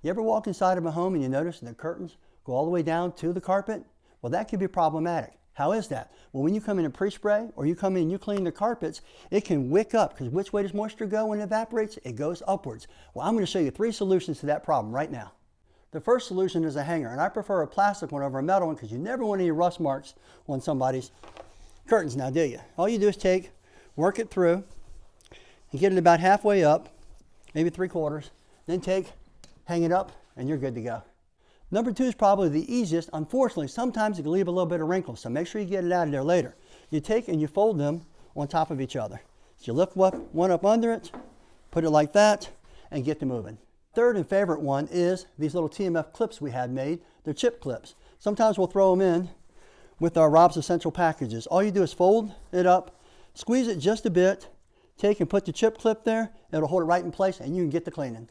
You ever walk inside of a home and you notice the curtains go all the way down to the carpet? Well, that could be problematic. How is that? Well, when you come in and pre-spray or you come in and you clean the carpets, it can wick up, because which way does moisture go when it evaporates? It goes upwards. Well, I'm going to show you 3 solutions to that problem right now. The first solution is a hanger, and I prefer a plastic one over a metal one because you never want any rust marks on somebody's curtains now, do you? All you do is work it through and get it about halfway up, maybe 3/4, then hang it up, and you're good to go. Number 2 is probably the easiest. Unfortunately, sometimes it can leave a little bit of wrinkles, so make sure you get it out of there later. You take and you fold them on top of each other. So you lift one up under it, put it like that, and get to moving. Third and favorite one is these little TMF clips we had made. They're chip clips. Sometimes we'll throw them in with our Rob's Essential packages. All you do is fold it up, squeeze it just a bit, take and put the chip clip there. It'll hold it right in place, and you can get to cleaning.